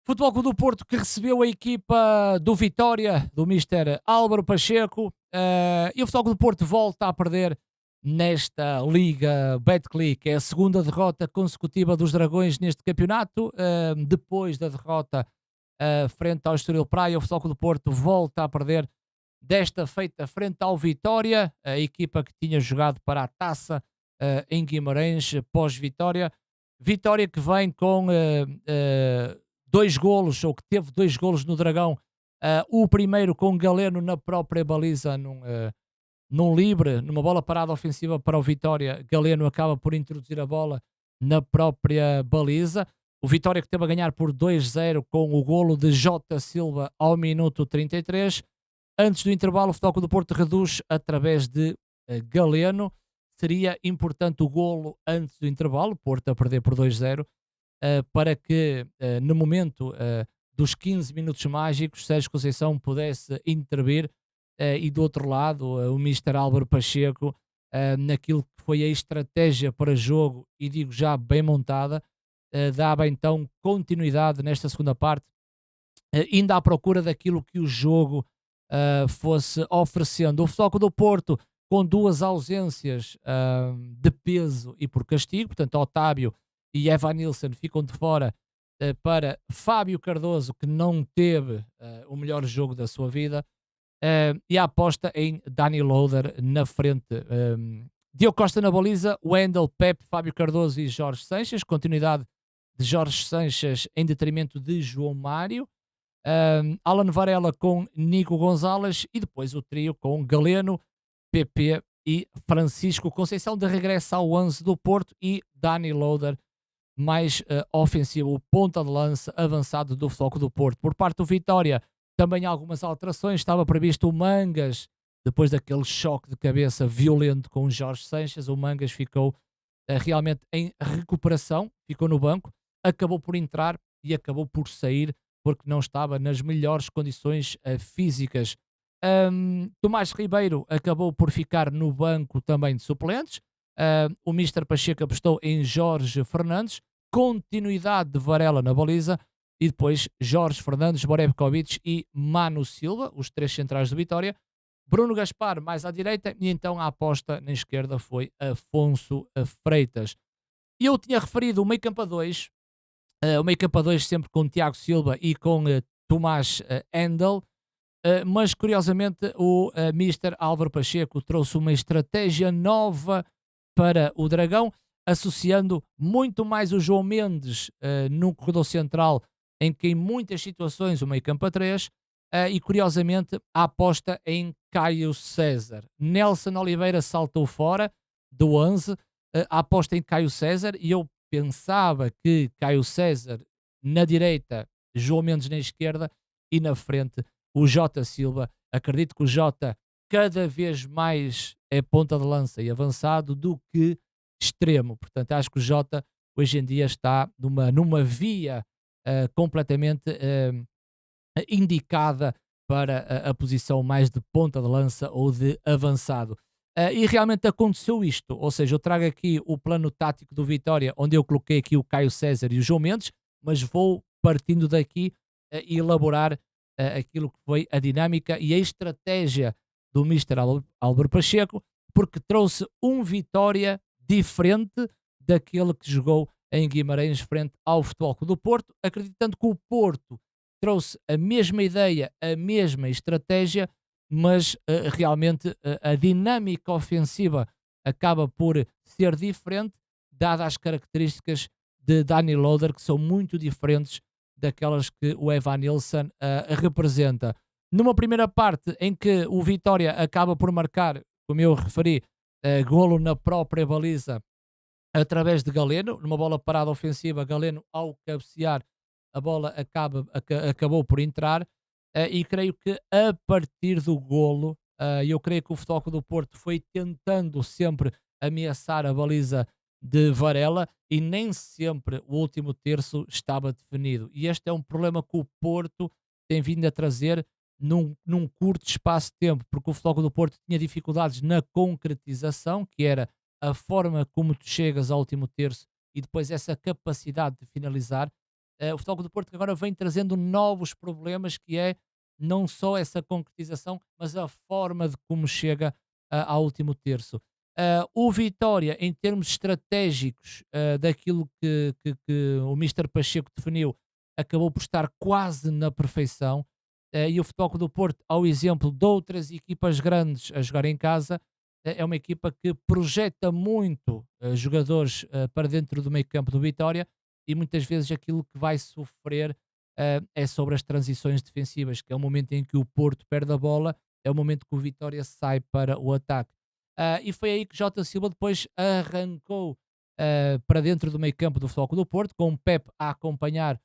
Futebol Clube do Porto que recebeu a equipa do Vitória, do Mister Álvaro Pacheco, e o Futebol Clube do Porto volta a perder nesta Liga Betclic. É a segunda derrota consecutiva dos Dragões neste campeonato, depois da derrota frente ao Estoril Praia. O Futebol Clube do Porto volta a perder, desta feita frente ao Vitória, a equipa que tinha jogado para a taça em Guimarães, pós-Vitória. Vitória que vem com dois golos, ou que teve dois golos no Dragão. O primeiro com Galeno na própria baliza, num livre, numa bola parada ofensiva para o Vitória. Galeno acaba por introduzir a bola na própria baliza. O Vitória que teve a ganhar por 2-0 com o golo de Jota Silva ao minuto 33. Antes do intervalo, o Futebol Clube do Porto reduz através de Galeno. Seria importante o golo antes do intervalo, Porto a perder por 2-0, para que no momento dos 15 minutos mágicos, Sérgio Conceição pudesse intervir e do outro lado o Mister Álvaro Pacheco, naquilo que foi a estratégia para jogo, e digo já bem montada, dava então continuidade nesta segunda parte, ainda à procura daquilo que o jogo fosse oferecendo. O Futebol Clube do Porto com duas ausências de peso e por castigo, portanto Otávio e Evan Nilsson ficam de fora, para Fábio Cardoso, que não teve o melhor jogo da sua vida, e a aposta em Dani Loader na frente. Diogo Costa na baliza, Wendel, Pepe, Fábio Cardoso e Jorge Sanches, continuidade de Jorge Sanches em detrimento de João Mário. Alan Varela com Nico Gonzalez, e depois o trio com Galeno, PP e Francisco Conceição, de regresso ao 11 do Porto, e Dani Loader mais ofensivo, o ponta de lança avançado do Futebol Clube do Porto. Por parte do Vitória, também há algumas alterações. Estava previsto o Mangas, depois daquele choque de cabeça violento com o Jorge Sanches. O Mangas ficou realmente em recuperação, ficou no banco, acabou por entrar e acabou por sair porque não estava nas melhores condições físicas. Tomás Ribeiro acabou por ficar no banco também de suplentes. O Mister Pacheco apostou em Jorge Fernandes, continuidade de Varela na baliza, e depois Jorge Fernandes, Borebkovic e Mano Silva, os três centrais do Vitória. Bruno Gaspar mais à direita, e então a aposta na esquerda foi Afonso Freitas. E eu tinha referido o meio campo a 2, o meio campo a 2 sempre com Tiago Silva e com Tomás Endel. Mas curiosamente o Mister Álvaro Pacheco trouxe uma estratégia nova para o Dragão, associando muito mais o João Mendes no corredor central, em que em muitas situações o meio campo a 3, e curiosamente a aposta em Caio César. Nelson Oliveira saltou fora do 11, a aposta em Caio César, e eu pensava que Caio César na direita, João Mendes na esquerda, e na frente o Jota Silva. Acredito que o Jota cada vez mais é ponta de lança e avançado do que extremo. Portanto, acho que o Jota hoje em dia está numa via completamente indicada para a posição mais de ponta de lança ou de avançado. E realmente aconteceu isto, ou seja, eu trago aqui o plano tático do Vitória, onde eu coloquei aqui o Caio César e o João Mendes, mas vou partindo daqui e elaborar aquilo que foi a dinâmica e a estratégia do Mister Álvaro Pacheco, porque trouxe um Vitória diferente daquele que jogou em Guimarães frente ao Futebol Clube do Porto, acreditando que o Porto trouxe a mesma ideia, a mesma estratégia, mas realmente a dinâmica ofensiva acaba por ser diferente, dadas as características de Dani Loader, que são muito diferentes daquelas que o Evan Nilsson representa. Numa primeira parte em que o Vitória acaba por marcar, como eu referi, golo na própria baliza através de Galeno, numa bola parada ofensiva. Galeno, ao cabecear, a bola acabou por entrar, e creio que a partir do golo, eu creio que o Futebol Clube do Porto foi tentando sempre ameaçar a baliza de Varela, e nem sempre o último terço estava definido. E este é um problema que o Porto tem vindo a trazer num curto espaço de tempo, porque o Futebol Clube do Porto tinha dificuldades na concretização, que era a forma como tu chegas ao último terço, e depois essa capacidade de finalizar. O Futebol Clube do Porto que agora vem trazendo novos problemas, que é não só essa concretização, mas a forma de como chega ao último terço. O Vitória, em termos estratégicos, daquilo que o Mister Pacheco definiu, acabou por estar quase na perfeição. E o Futebol Clube do Porto, ao exemplo de outras equipas grandes a jogar em casa, é uma equipa que projeta muito jogadores para dentro do meio campo do Vitória, e muitas vezes aquilo que vai sofrer é sobre as transições defensivas, que é o momento em que o Porto perde a bola, é o momento que o Vitória sai para o ataque. E foi aí que Jota Silva depois arrancou para dentro do meio campo do Futebol Clube do Porto, com o Pep a acompanhar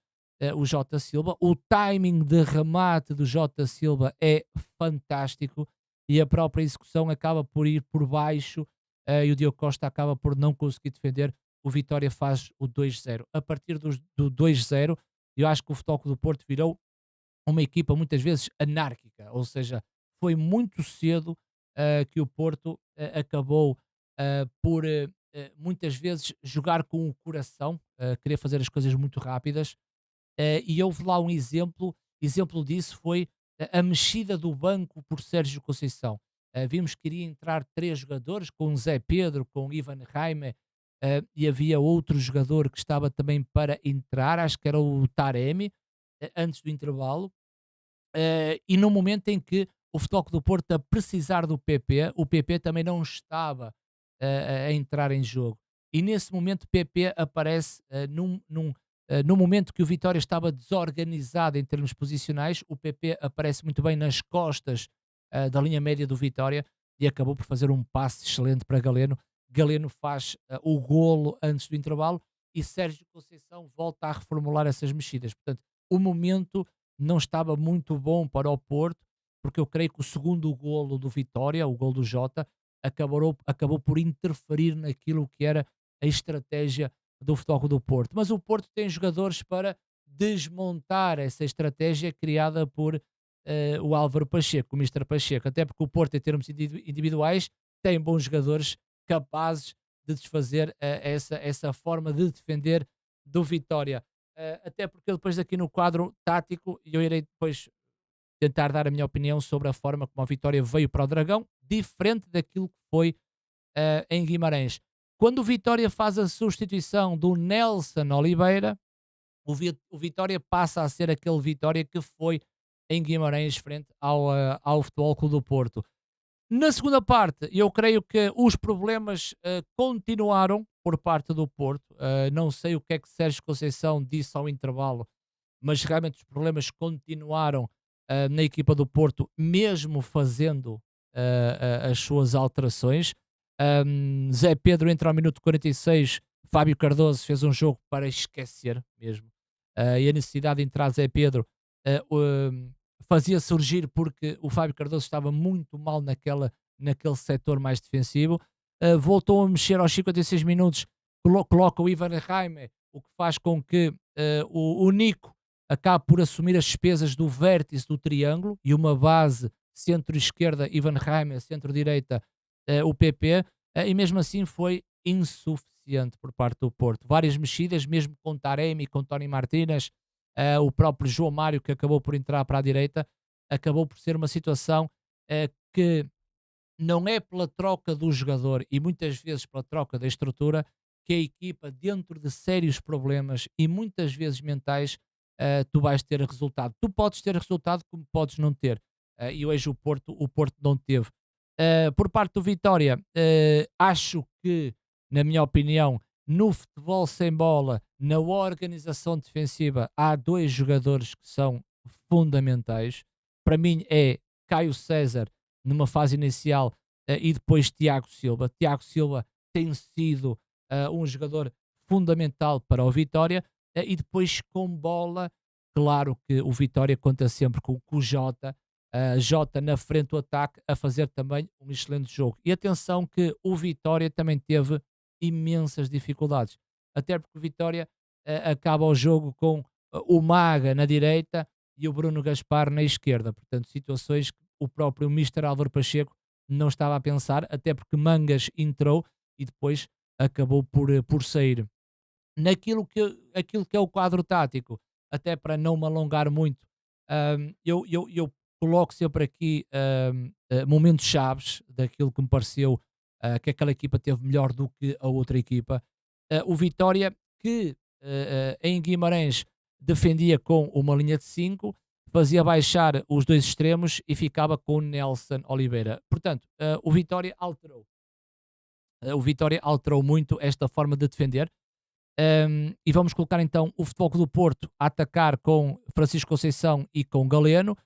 o Jota Silva. O timing de remate do Jota Silva é fantástico, e a própria execução acaba por ir por baixo, e o Diogo Costa acaba por não conseguir defender. O Vitória faz o 2-0. A partir do 2-0, eu acho que o Futebol Clube do Porto virou uma equipa muitas vezes anárquica, ou seja, foi muito cedo que o Porto acabou por muitas vezes jogar com o coração, querer fazer as coisas muito rápidas, e houve lá um exemplo disso foi a mexida do banco por Sérgio Conceição. Vimos que iria entrar três jogadores, com Zé Pedro, com Ivan Raime, e havia outro jogador que estava também para entrar, acho que era o Taremi, antes do intervalo, e no momento em que o Futebol Clube do Porto a precisar do PP, o PP também não estava a entrar em jogo. E nesse momento o PP aparece no momento que o Vitória estava desorganizado em termos posicionais, o PP aparece muito bem nas costas da linha média do Vitória, e acabou por fazer um passe excelente para Galeno. Galeno faz o golo antes do intervalo, e Sérgio Conceição volta a reformular essas mexidas. Portanto, o momento não estava muito bom para o Porto, porque eu creio que o segundo golo do Vitória, o golo do Jota, acabou por interferir naquilo que era a estratégia do Futebol Clube do Porto. Mas o Porto tem jogadores para desmontar essa estratégia criada por o Álvaro Pacheco, o Mister Pacheco, até porque o Porto, em termos individuais, tem bons jogadores capazes de desfazer essa forma de defender do Vitória. Até porque depois aqui no quadro tático eu irei depois tentar dar a minha opinião sobre a forma como a Vitória veio para o Dragão, diferente daquilo que foi em Guimarães. Quando o Vitória faz a substituição do Nelson Oliveira, o Vitória passa a ser aquele Vitória que foi em Guimarães frente ao Futebol Clube do Porto. Na segunda parte, eu creio que os problemas continuaram por parte do Porto. Não sei o que é que Sérgio Conceição disse ao intervalo, mas realmente os problemas continuaram na equipa do Porto, mesmo fazendo as suas alterações. Zé Pedro entra ao minuto 46, Fábio Cardoso fez um jogo para esquecer mesmo. E a necessidade de entrar Zé Pedro fazia surgir porque o Fábio Cardoso estava muito mal naquele setor mais defensivo. Voltou a mexer aos 56 minutos, coloca o Ivan Raime, o que faz com que o Nico acabe por assumir as despesas do vértice do triângulo, e uma base centro-esquerda, Ivan Raime, centro-direita, o PP, e mesmo assim foi insuficiente por parte do Porto. Várias mexidas, mesmo com Taremi, com Tony Martínez, o próprio João Mário, que acabou por entrar para a direita, acabou por ser uma situação que não é pela troca do jogador, e muitas vezes pela troca da estrutura, que a equipa, dentro de sérios problemas e muitas vezes mentais, tu vais ter resultado. Tu podes ter resultado como podes não ter. E hoje o Porto não teve. Por parte do Vitória, acho que, na minha opinião, no futebol sem bola, na organização defensiva, há dois jogadores que são fundamentais. Para mim é Caio César, numa fase inicial, e depois Tiago Silva. Tiago Silva tem sido um jogador fundamental para o Vitória, e depois com bola, claro que o Vitória conta sempre com o Jota, Jota na frente do ataque, a fazer também um excelente jogo. E atenção que o Vitória também teve imensas dificuldades, até porque o Vitória acaba o jogo com o Maga na direita e o Bruno Gaspar na esquerda, portanto situações que o próprio Mister Álvaro Pacheco não estava a pensar, até porque Mangas entrou e depois acabou por sair. aquilo que é o quadro tático, até para não me alongar muito, eu coloco sempre aqui momentos chaves daquilo que me pareceu que aquela equipa teve melhor do que a outra equipa. O Vitória, que em Guimarães defendia com uma linha de 5, fazia baixar os dois extremos e ficava com o Nelson Oliveira. Portanto, o Vitória alterou muito esta forma de defender. E vamos colocar então o Futebol Clube do Porto a atacar com Francisco Conceição e com Galeno,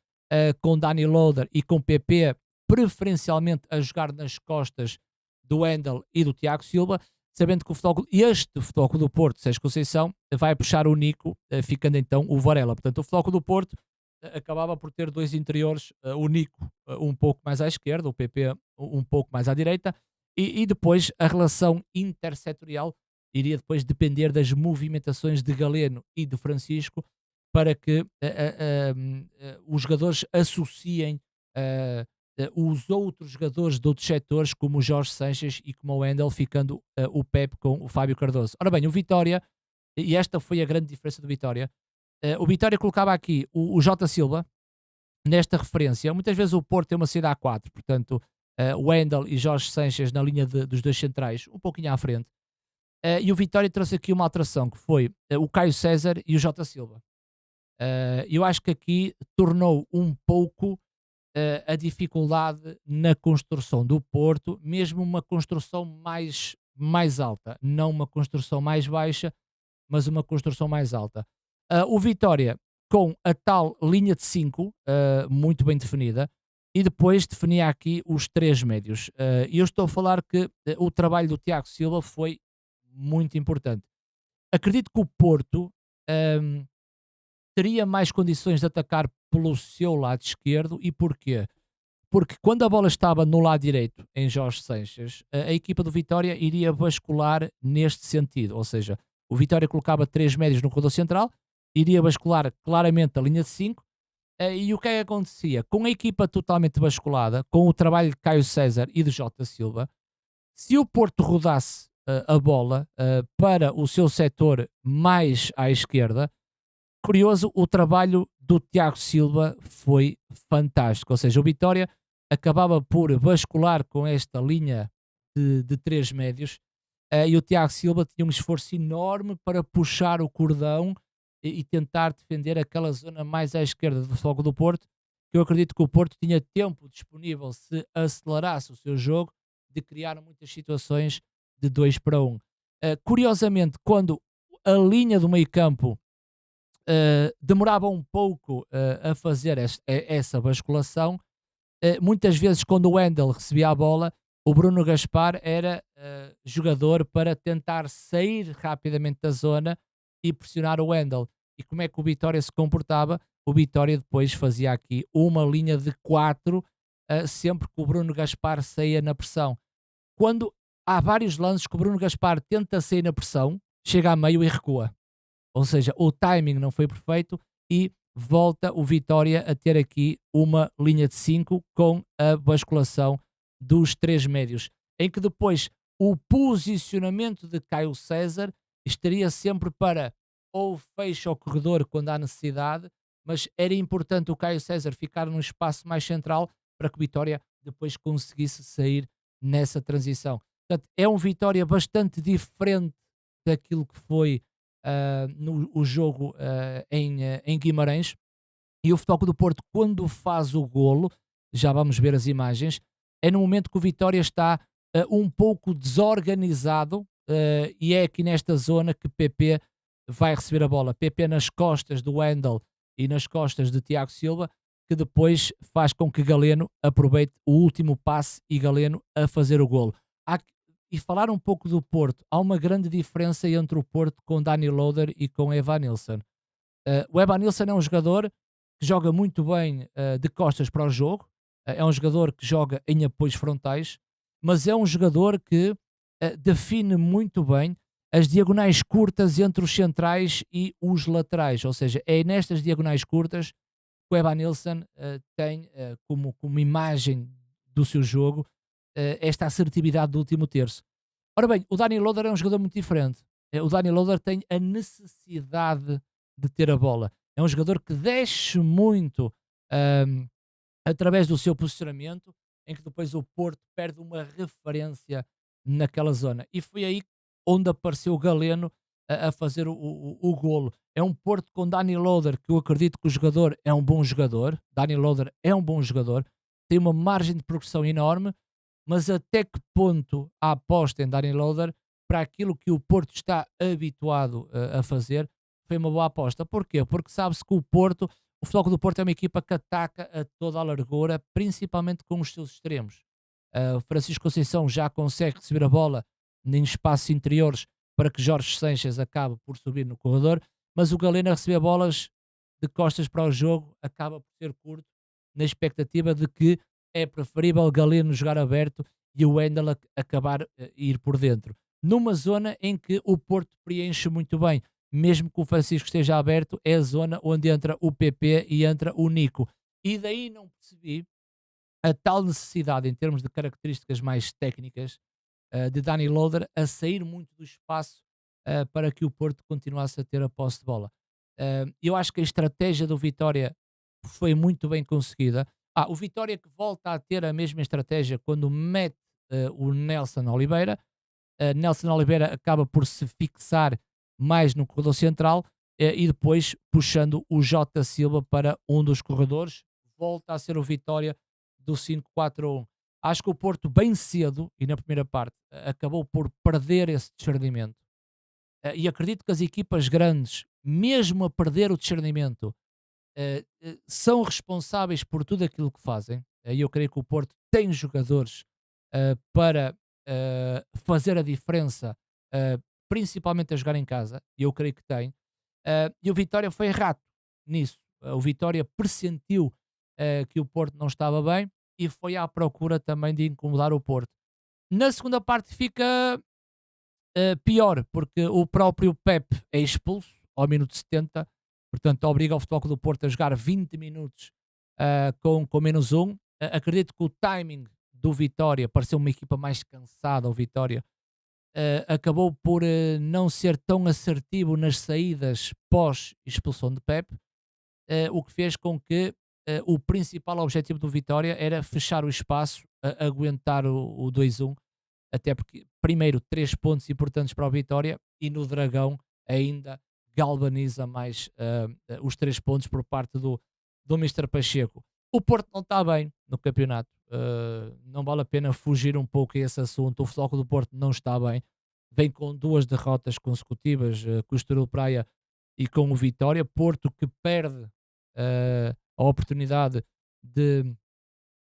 com Dani Loader e com PP, preferencialmente a jogar nas costas do Wendel e do Tiago Silva, sabendo que este Futebol Clube do Porto, Sérgio Conceição, vai puxar o Nico, ficando então o Varela. Portanto, o Futebol Clube do Porto acabava por ter dois interiores, o Nico um pouco mais à esquerda, o PP um pouco mais à direita, e depois a relação intersetorial iria depois depender das movimentações de Galeno e de Francisco para que os jogadores associem os outros jogadores de outros setores, como o Jorge Sanches e como o Wendel, ficando o Pep com o Fábio Cardoso. Ora bem, o Vitória, e esta foi a grande diferença do Vitória, o Vitória colocava aqui o Jota Silva nesta referência. Muitas vezes o Porto tem uma saída a 4, portanto, Wendel e Jorge Sanches na linha dos dois centrais, um pouquinho à frente. E o Vitória trouxe aqui uma alteração, que foi o Caio César e o Jota Silva. Eu acho que aqui tornou um pouco a dificuldade na construção do Porto, mesmo uma construção mais alta, não uma construção mais baixa, mas uma construção mais alta. O Vitória, com a tal linha de 5, muito bem definida, e depois definia aqui os três médios. E eu estou a falar que o trabalho do Tiago Silva foi muito importante. Acredito que o Porto hum, teria mais condições de atacar pelo seu lado esquerdo. E porquê? Porque quando a bola estava no lado direito, em Jorge Sanches, a equipa do Vitória iria bascular neste sentido. Ou seja, o Vitória colocava três médios no corredor central, iria bascular claramente a linha de 5. E o que é que acontecia? Com a equipa totalmente basculada, com o trabalho de Caio César e de Jota Silva, se o Porto rodasse a bola para o seu setor mais à esquerda, curioso, o trabalho do Tiago Silva foi fantástico. Ou seja, o Vitória acabava por bascular com esta linha de três médios, e o Tiago Silva tinha um esforço enorme para puxar o cordão e tentar defender aquela zona mais à esquerda do Fogo do Porto, que eu acredito que o Porto tinha tempo disponível, se acelerasse o seu jogo, de criar muitas situações de 2 para 1. Curiosamente, quando a linha do meio campo demorava um pouco a fazer essa basculação, muitas vezes quando o Wendel recebia a bola, o Bruno Gaspar era jogador para tentar sair rapidamente da zona e pressionar o Wendel. E como é que o Vitória se comportava? O Vitória depois fazia aqui uma linha de 4, sempre que o Bruno Gaspar saía na pressão. Quando há vários lances que o Bruno Gaspar tenta sair na pressão, chega a meio e recua. Ou seja, o timing não foi perfeito e volta o Vitória a ter aqui uma linha de 5 com a basculação dos três médios, em que depois o posicionamento de Caio César estaria sempre para ou fecha o corredor quando há necessidade, mas era importante o Caio César ficar num espaço mais central para que o Vitória depois conseguisse sair nessa transição. Portanto, é um Vitória bastante diferente daquilo que foi no o jogo em Guimarães. E o Futebol Clube do Porto, quando faz o golo, já vamos ver as imagens, é no momento que o Vitória está um pouco desorganizado, e é aqui nesta zona que PP vai receber a bola. PP nas costas do Wendel e nas costas de Tiago Silva, que depois faz com que Galeno aproveite o último passe e Galeno a fazer o golo. E falar um pouco do Porto, há uma grande diferença entre o Porto com Dani Loader e com Evan Nilsson. O Evan Nilsson é um jogador que joga muito bem de costas para o jogo, é um jogador que joga em apoios frontais, mas é um jogador que define muito bem as diagonais curtas entre os centrais e os laterais, ou seja, é nestas diagonais curtas que o Evan Nilsson tem como imagem do seu jogo esta assertividade do último terço. Ora bem, o Dani Loader é um jogador muito diferente. O Dani Loader tem a necessidade de ter a bola. É um jogador que desce muito ahm, através do seu posicionamento, em que depois o Porto perde uma referência naquela zona. E foi aí onde apareceu o Galeno a fazer o golo. É um Porto com Dani Loader, que eu acredito que o jogador é um bom jogador. Dani Loader é um bom jogador, tem uma margem de progressão enorme, mas até que ponto a aposta em Dani Loader para aquilo que o Porto está habituado a fazer foi uma boa aposta. Porquê? Porque sabe-se que o Futebol Clube do Porto é uma equipa que ataca a toda a largura, principalmente com os seus extremos. O Francisco Conceição já consegue receber a bola em espaços interiores para que Jorge Sanches acabe por subir no corredor, mas o Galeno a receber bolas de costas para o jogo acaba por ser curto, na expectativa de que é preferível Galeno jogar aberto e o Wendel acabar ir por dentro. Numa zona em que o Porto preenche muito bem, mesmo que o Francisco esteja aberto, é a zona onde entra o PP e entra o Nico. E daí não percebi a tal necessidade, em termos de características mais técnicas, de Dani Loader a sair muito do espaço para que o Porto continuasse a ter a posse de bola. Eu acho que a estratégia do Vitória foi muito bem conseguida. O Vitória que volta a ter a mesma estratégia quando mete o Nelson Oliveira. Nelson Oliveira acaba por se fixar mais no corredor central e depois puxando o Jota Silva para um dos corredores. Volta a ser o Vitória do 5-4-1. Acho que o Porto, bem cedo e na primeira parte, acabou por perder esse discernimento. E acredito que as equipas grandes, mesmo a perder o discernimento, são responsáveis por tudo aquilo que fazem. E eu creio que o Porto tem jogadores para fazer a diferença, principalmente a jogar em casa, e eu creio que tem. E o Vitória foi rato nisso. O Vitória pressentiu que o Porto não estava bem e foi à procura também de incomodar o Porto. Na segunda parte fica pior, porque o próprio Pep é expulso ao minuto 70, portanto obriga o Futebol Clube do Porto a jogar 20 minutos com menos um. Acredito que o timing do Vitória pareceu uma equipa mais cansada, o Vitória acabou por não ser tão assertivo nas saídas pós-expulsão de Pep, o que fez com que o principal objetivo do Vitória era fechar o espaço, aguentar o 2-1, até porque, primeiro, 3 pontos importantes para o Vitória e no Dragão ainda galvaniza mais os 3 pontos por parte do Mister Pacheco. O Porto não está bem no campeonato, não vale a pena fugir um pouco a esse assunto. O Futebol Clube do Porto não está bem, vem com 2 derrotas consecutivas com o Estoril Praia e com o Vitória. Porto que perde a oportunidade de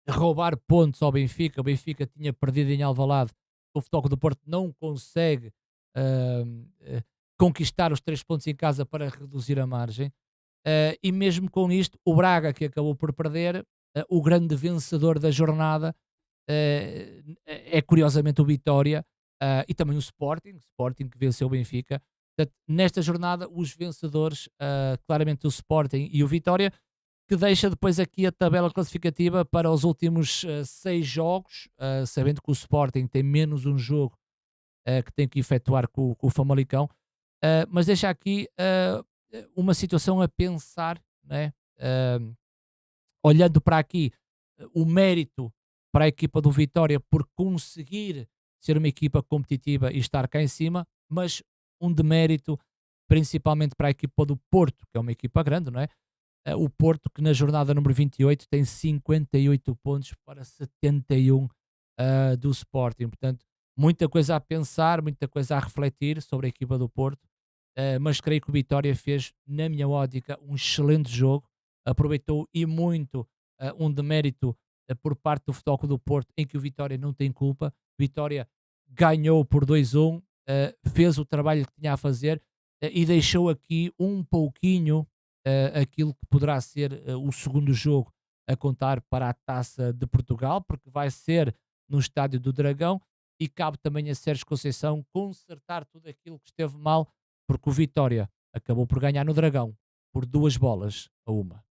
roubar pontos ao Benfica. O Benfica tinha perdido em Alvalade, o Futebol Clube do Porto não consegue conquistar os 3 pontos em casa para reduzir a margem. E mesmo com isto, o Braga, que acabou por perder, o grande vencedor da jornada é curiosamente o Vitória, e também o Sporting que venceu o Benfica. Portanto, nesta jornada, os vencedores, claramente o Sporting e o Vitória, que deixa depois aqui a tabela classificativa para os últimos 6 jogos, sabendo que o Sporting tem menos um jogo que tem que efetuar com o Famalicão, mas deixa aqui uma situação a pensar, né? Olhando para aqui, o mérito para a equipa do Vitória por conseguir ser uma equipa competitiva e estar cá em cima, mas um demérito principalmente para a equipa do Porto, que é uma equipa grande, não é? O Porto, que na jornada número 28 tem 58 pontos para 71 do Sporting. Portanto, muita coisa a pensar, muita coisa a refletir sobre a equipa do Porto, mas creio que o Vitória fez, na minha ótica, um excelente jogo, aproveitou e muito um demérito por parte do Futebol Clube do Porto, em que o Vitória não tem culpa. Vitória ganhou por 2-1, fez o trabalho que tinha a fazer e deixou aqui um pouquinho aquilo que poderá ser o segundo jogo a contar para a Taça de Portugal, porque vai ser no Estádio do Dragão e cabe também a Sérgio Conceição consertar tudo aquilo que esteve mal, porque o Vitória acabou por ganhar no Dragão por 2 bolas a uma.